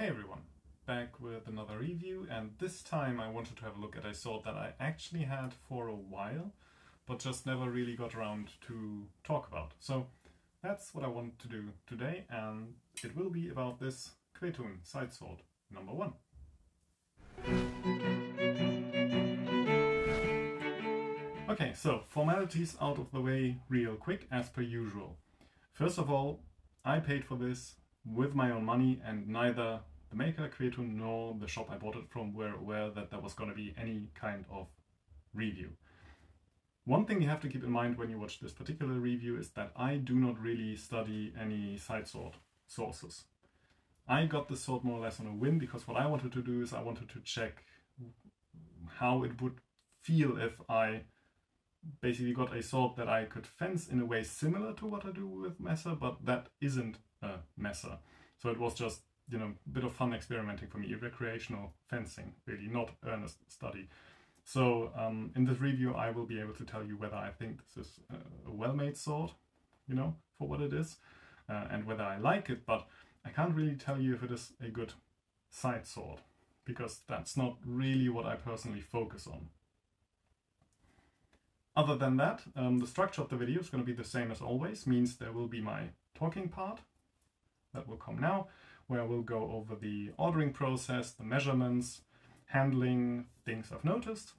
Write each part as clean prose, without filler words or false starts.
Hey everyone, back with another review, and this time I wanted to have a look at a sword that I actually had for a while, but just never really got around to talk about. So that's what I want to do today, and it will be about this Kvetun Sidesword number 1. Okay, so formalities out of the way real quick as per usual. First of all, I paid for this with my own money, and neither the maker Kvetun nor the shop I bought it from were aware that there was going to be any kind of review. One thing you have to keep in mind when you watch this particular review is that I do not really study any sidesword sources. I got this sword more or less on a whim, because what I wanted to do is I wanted to check how it would feel if I basically got a sword that I could fence in a way similar to what I do with Messer, but that isn't a Messer. So it was just, you know, a bit of fun experimenting for me, recreational fencing, really, not earnest study. So in this review I will be able to tell you whether I think this is a well-made sword, you know, for what it is, and whether I like it, but I can't really tell you if it is a good side sword, because that's not really what I personally focus on. Other than that, the structure of the video is going to be the same as always, means there will be my talking part that will come now, where I will go over the ordering process, the measurements, handling, things I've noticed.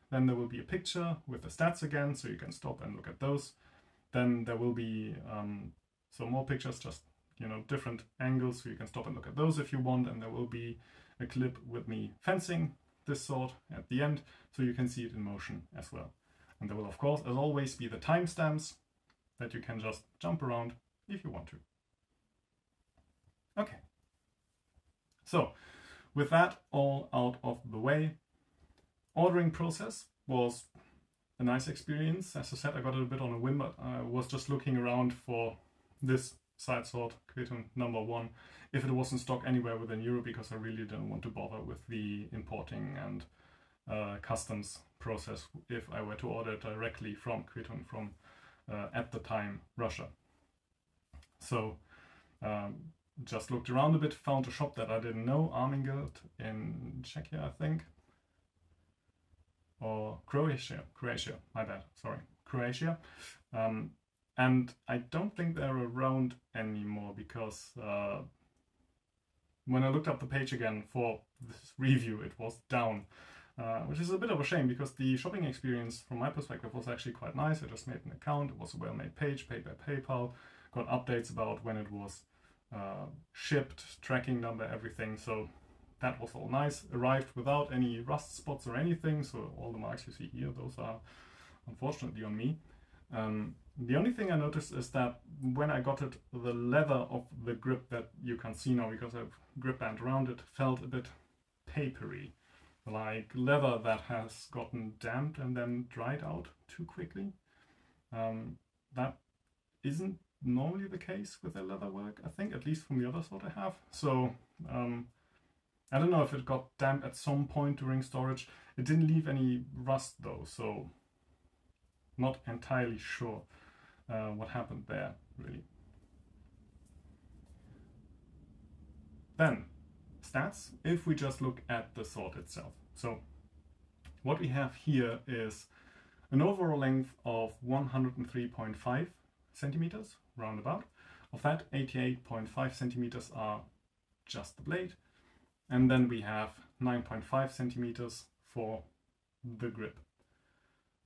Then there will be a picture with the stats again, so you can stop and look at those. Then there will be some more pictures, just, you know, different angles, so you can stop and look at those if you want. And there will be a clip with me fencing this sword at the end, so you can see it in motion as well. And there will, of course, as always, be the timestamps that you can just jump around if you want to. Okay, so with that all out of the way, ordering process was a nice experience. As I said, I got it a bit on a whim, but I was just looking around for this sidesword, Kvetun number 1, if it was in stock anywhere within Europe, because I really didn't want to bother with the importing and customs process if I were to order it directly from Kvetun, from at the time Russia. So just looked around a bit, found a shop that I didn't know, Armour Guild in Czechia, I think, or Croatia, my bad, sorry, Croatia. And I don't think they're around anymore, because when I looked up the page again for this review, it was down. Which is a bit of a shame, because the shopping experience from my perspective was actually quite nice. I just made an account, it was a well-made page, paid by PayPal, got updates about when it was shipped, tracking number, everything, so that was all nice. Arrived without any rust spots or anything, so all the marks you see here, those are unfortunately on me. The only thing I noticed is that when I got it, the leather of the grip that you can see now, because I have grip band around it, felt a bit papery. Like leather that has gotten damp and then dried out too quickly. That isn't normally the case with the leather work, I think, at least from the other sword I have. So I don't know if it got damp at some point during storage. It didn't leave any rust though, so not entirely sure what happened there, really. Then stats, if we just look at the sword itself. So what we have here is an overall length of 103.5 centimeters, roundabout. Of that, 88.5 centimeters are just the blade. And then we have 9.5 centimeters for the grip.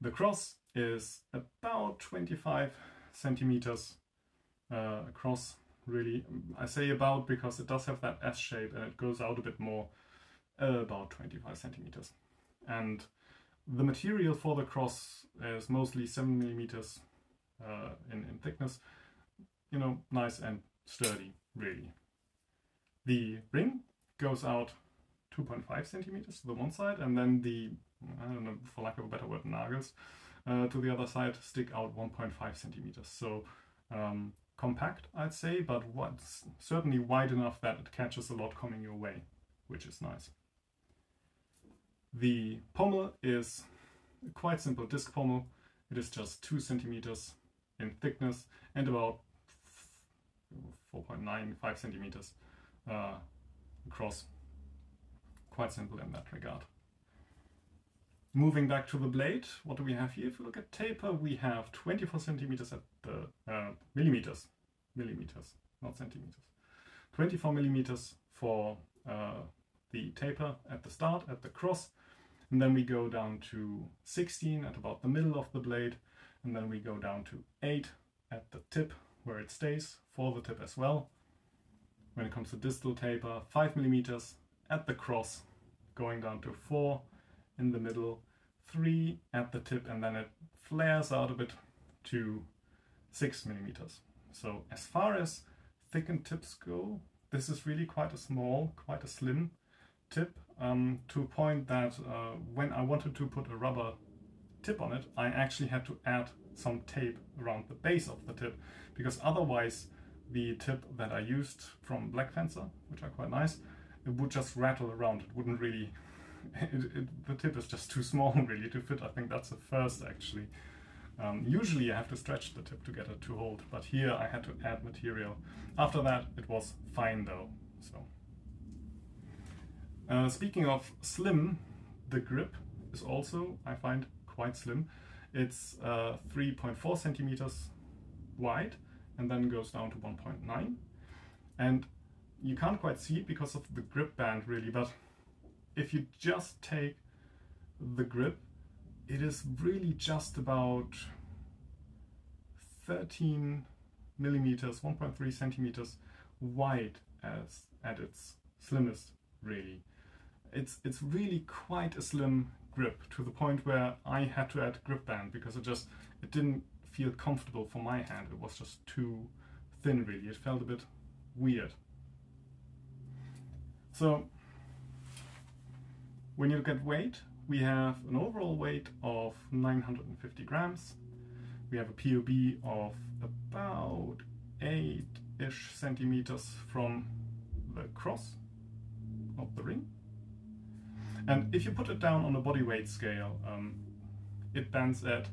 The cross is about 25 centimeters across. Really, I say about because it does have that S shape and it goes out a bit more, about 25 centimeters. And the material for the cross is mostly 7mm in thickness, you know, nice and sturdy, really. The ring goes out 2.5 centimeters to the one side, and then the, I don't know, for lack of a better word, Nagels to the other side stick out 1.5 centimeters. So compact, I'd say, but certainly wide enough that it catches a lot coming your way, which is nice. The pommel is a quite simple disc pommel. It is just 2 centimeters in thickness and about 4.95 centimeters across. Quite simple in that regard. Moving back to the blade, what do we have here? If you look at taper, we have 24 centimeters at the millimeters, not centimeters. 24 millimeters for the taper at the start, at the cross, and then we go down to 16 at about the middle of the blade, and then we go down to 8 at the tip where it stays, for the tip as well. When it comes to distal taper, 5 millimeters at the cross, going down to 4 in the middle, 3 at the tip, and then it flares out a bit to 6 millimeters. So as far as thickened tips go, this is really quite a small, quite a slim tip, to a point that when I wanted to put a rubber tip on it, I actually had to add some tape around the base of the tip, because otherwise the tip that I used from Black Fencer, which are quite nice, it would just rattle around. It wouldn't really, the tip is just too small really to fit. I think that's the first actually. Usually I have to stretch the tip to get it to hold, but here I had to add material. After that it was fine though. So speaking of slim, the grip is also, I find, quite slim. It's 3.4 centimeters wide and then goes down to 1.9, and you can't quite see it because of the grip band really, but if you just take the grip, it is really just about 13 millimeters, 1.3 centimeters wide at its slimmest really. It's really quite a slim grip, to the point where I had to add grip band because it didn't feel comfortable for my hand. It was just too thin really. It felt a bit weird. So when you look at weight, we have an overall weight of 950 grams. We have a POB of about 8-ish centimeters from the cross of the ring. And if you put it down on a body weight scale, it bends at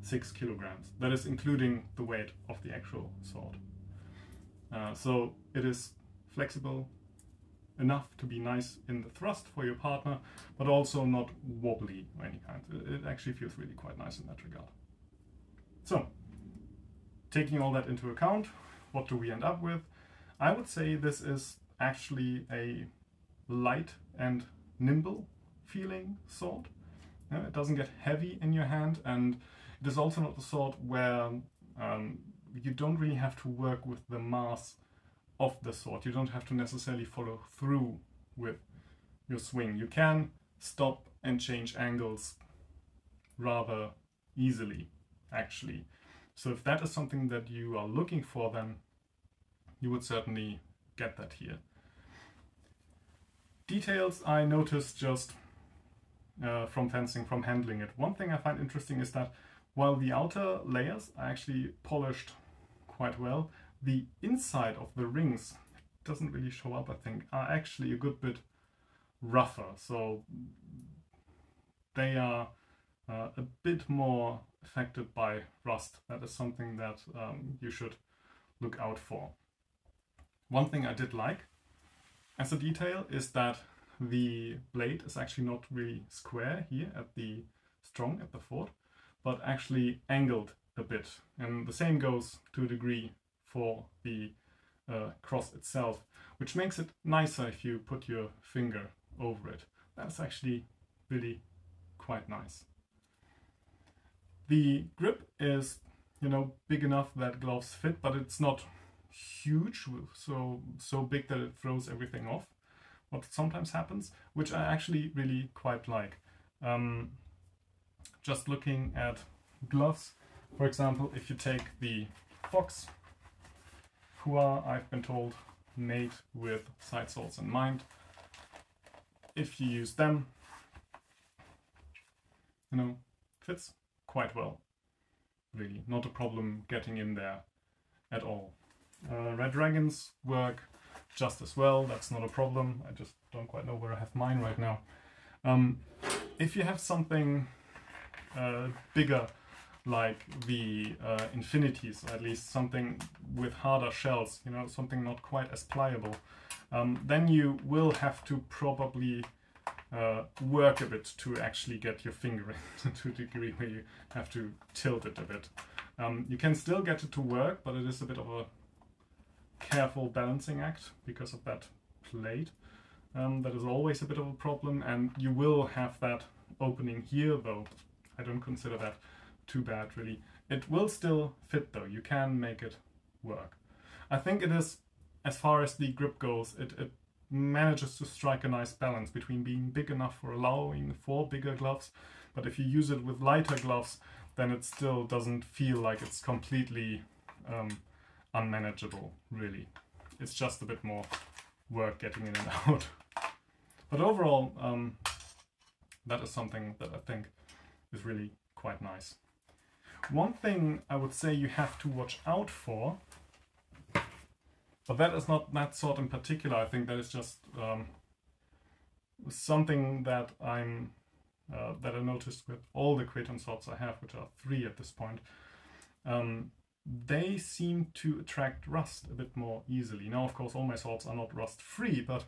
6 kilograms. That is including the weight of the actual sword. So it is flexible enough to be nice in the thrust for your partner, but also not wobbly or any kind. It actually feels really quite nice in that regard. So, taking all that into account, what do we end up with? I would say this is actually a light and nimble feeling sword. It doesn't get heavy in your hand, and it is also not the sword where you don't really have to work with the mass of the sword. You don't have to necessarily follow through with your swing. You can stop and change angles rather easily, actually. So if that is something that you are looking for, then you would certainly get that here. Details I noticed just from fencing, from handling it. One thing I find interesting is that while the outer layers are actually polished quite well, the inside of the rings, it doesn't really show up I think, are actually a good bit rougher. So they are a bit more affected by rust. That is something that you should look out for. One thing I did like as a detail is that the blade is actually not really square here at the strong, at the fort, but actually angled a bit. And the same goes to a degree for the cross itself, which makes it nicer if you put your finger over it. That's actually really quite nice. The grip is, big enough that gloves fit, but it's not huge, so big that it throws everything off. What sometimes happens, which I actually really quite like. Just looking at gloves, for example, if you take the Fox, who are, I've been told, made with side swords in mind. If you use them, fits quite well. Really, not a problem getting in there at all. Red Dragons work just as well, that's not a problem. I just don't quite know where I have mine right now. If you have something bigger, like the Infinities, or at least something with harder shells, you know, something not quite as pliable, then you will have to probably work a bit to actually get your finger in to a degree where you have to tilt it a bit. You can still get it to work, but it is a bit of a careful balancing act because of that plate. That is always a bit of a problem, and you will have that opening here, though I don't consider that too bad really. It will still fit though, you can make it work. I think it is, as far as the grip goes, it manages to strike a nice balance between being big enough for allowing for bigger gloves, but if you use it with lighter gloves, then it still doesn't feel like it's completely unmanageable, really. It's just a bit more work getting in and out. But overall, that is something that I think is really quite nice. One thing I would say you have to watch out for, but that is not that sort in particular, I think that is just something that I noticed with all the Kvetun swords I have, which are 3 at this point. They seem to attract rust a bit more easily. Now, of course, all my swords are not rust-free, but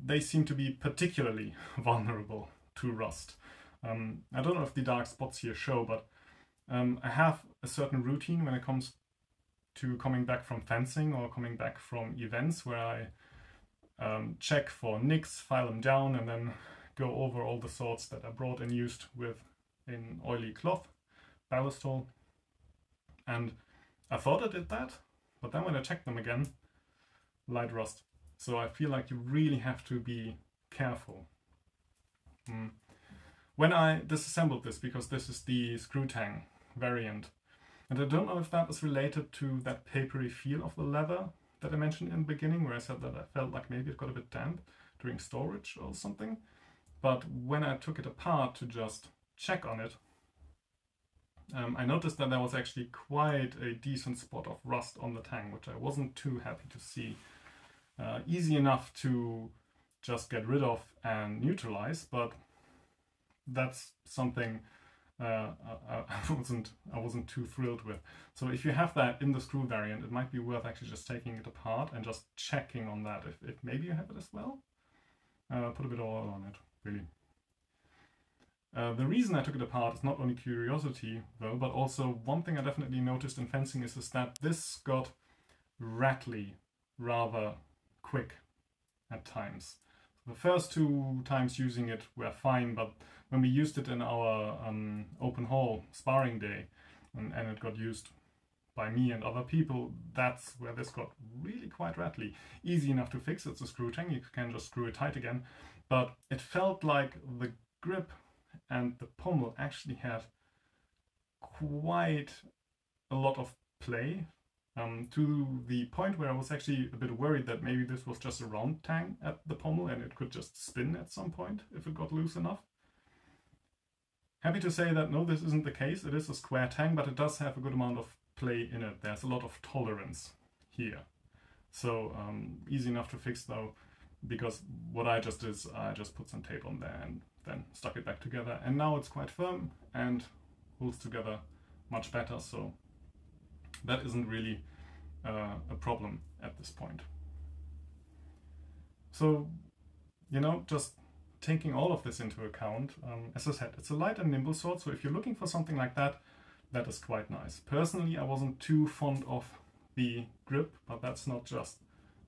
they seem to be particularly vulnerable to rust. I don't know if the dark spots here show, but I have a certain routine when it comes to coming back from fencing or coming back from events where I check for nicks, file them down, and then go over all the swords that I brought and used with in oily cloth, ballistol. And I thought I did that, but then when I checked them again, light rust. So I feel like you really have to be careful. When I disassembled this, because this is the screw tang variant, and I don't know if that is related to that papery feel of the leather that I mentioned in the beginning, where I said that I felt like maybe it got a bit damp during storage or something. But when I took it apart to just check on it, I noticed that there was actually quite a decent spot of rust on the tang, which I wasn't too happy to see. Easy enough to just get rid of and neutralize, but that's something I wasn't too thrilled with. So if you have that in the screw variant, it might be worth actually just taking it apart and just checking on that if maybe you have it as well. Put a bit of oil on it, really. The reason I took it apart is not only curiosity though, but also one thing I definitely noticed in fencing is that this got rattly rather quick at times. The first 2 times using it were fine, but when we used it in our open hall sparring day and it got used by me and other people, that's where this got really quite rattly. Easy enough to fix, it's a screw tang, you can just screw it tight again, but it felt like the grip and the pommel actually had quite a lot of play, to the point where I was actually a bit worried that maybe this was just a round tang at the pommel and it could just spin at some point if it got loose enough. Happy to say that no, this isn't the case. It is a square tang, but it does have a good amount of play in it. There's a lot of tolerance here. So easy enough to fix though, because what I just did is I just put some tape on there and then stuck it back together, and now it's quite firm and holds together much better, so that isn't really a problem at this point. So, you know, just taking all of this into account, as I said, it's a light and nimble sword, so if you're looking for something like that, that is quite nice. Personally, I wasn't too fond of the grip, but that's not just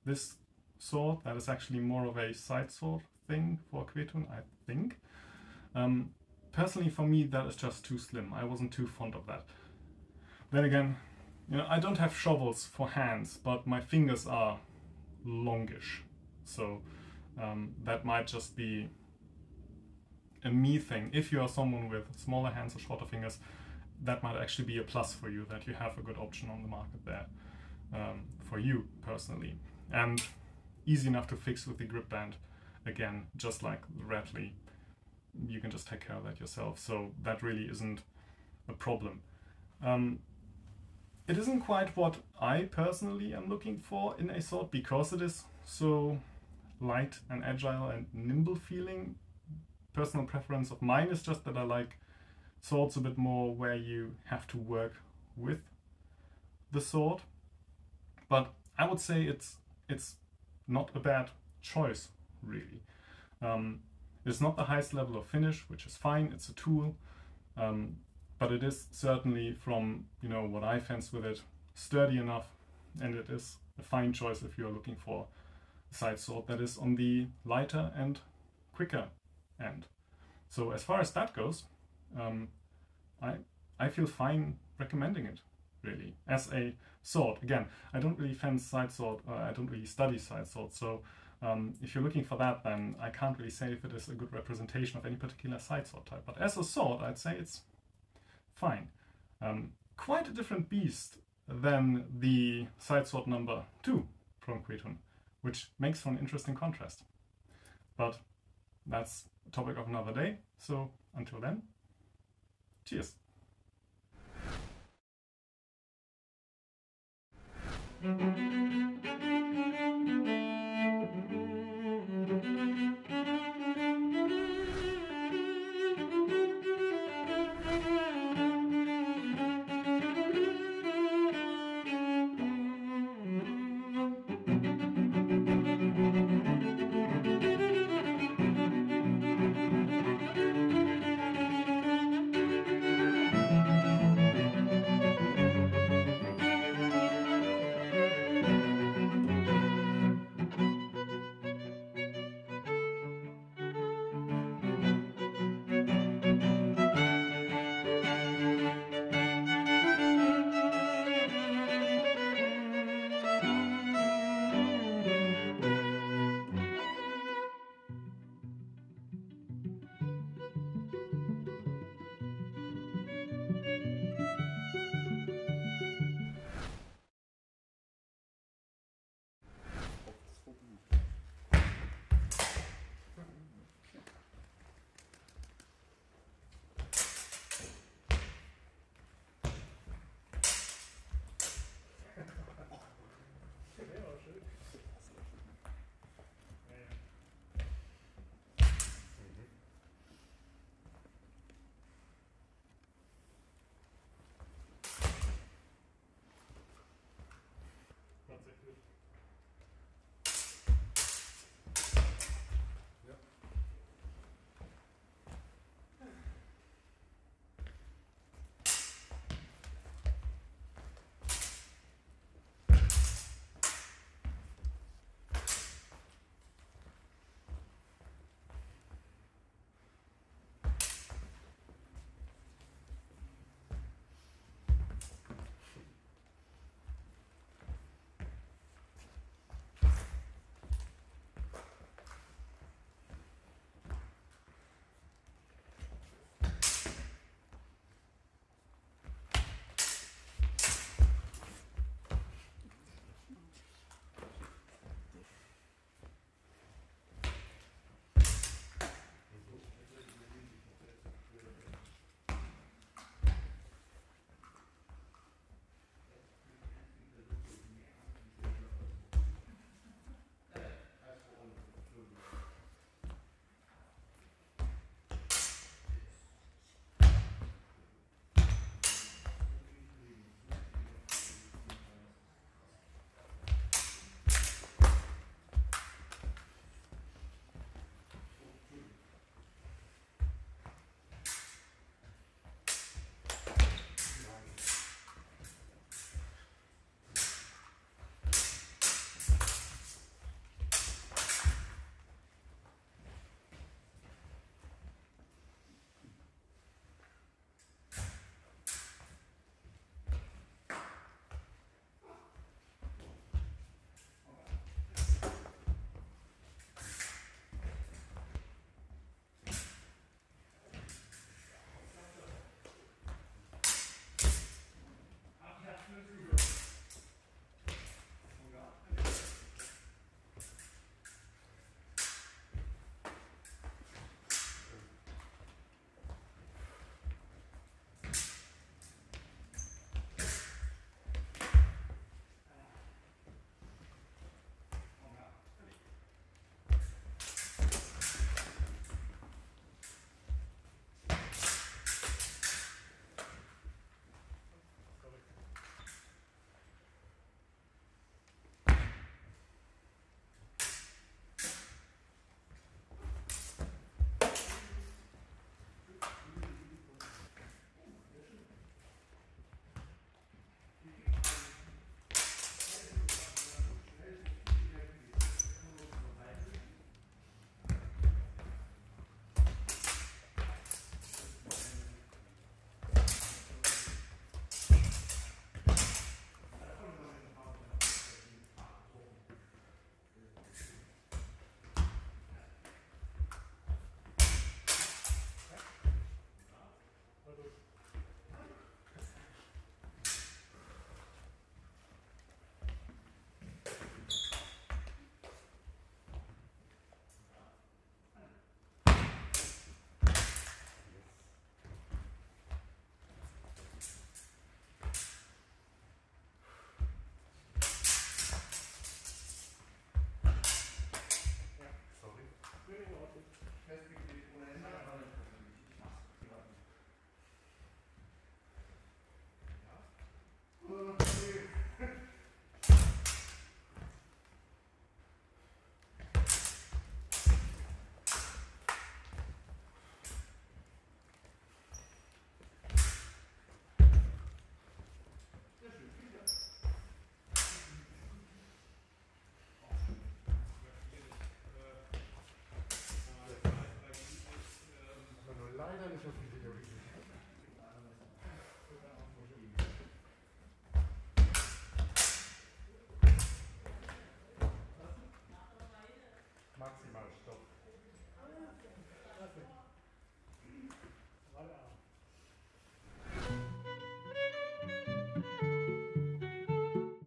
this sword, that is actually more of a side sword thing for Kvetun, I think. Personally, for me, that is just too slim. I wasn't too fond of that. Then again, you know, I don't have shovels for hands, but my fingers are longish, so that might just be a me thing. If you are someone with smaller hands or shorter fingers, that might actually be a plus for you, that you have a good option on the market there for you personally. And easy enough to fix with the grip band. Again, just like the rattly, you can just take care of that yourself, so that really isn't a problem. It isn't quite what I personally am looking for in a sword, because it is so light and agile and nimble feeling. Personal preference of mine is just that I like swords a bit more where you have to work with the sword. But I would say it's not a bad choice, really. It's not the highest level of finish, which is fine, it's a tool, but it is certainly, from what I fancy with it, sturdy enough, and it is a fine choice if you're looking for a side sword that is on the lighter and quicker end. So as far as that goes, I feel fine recommending it, really, as a sword. Again, I don't really fancy side sword, I don't really study side sword, so if you're looking for that, then I can't really say if it is a good representation of any particular side sword type. But as a sword, I'd say it's fine. Quite a different beast than the side sword number 2 from Kvetun, which makes for an interesting contrast. But that's a topic of another day, so until then, cheers!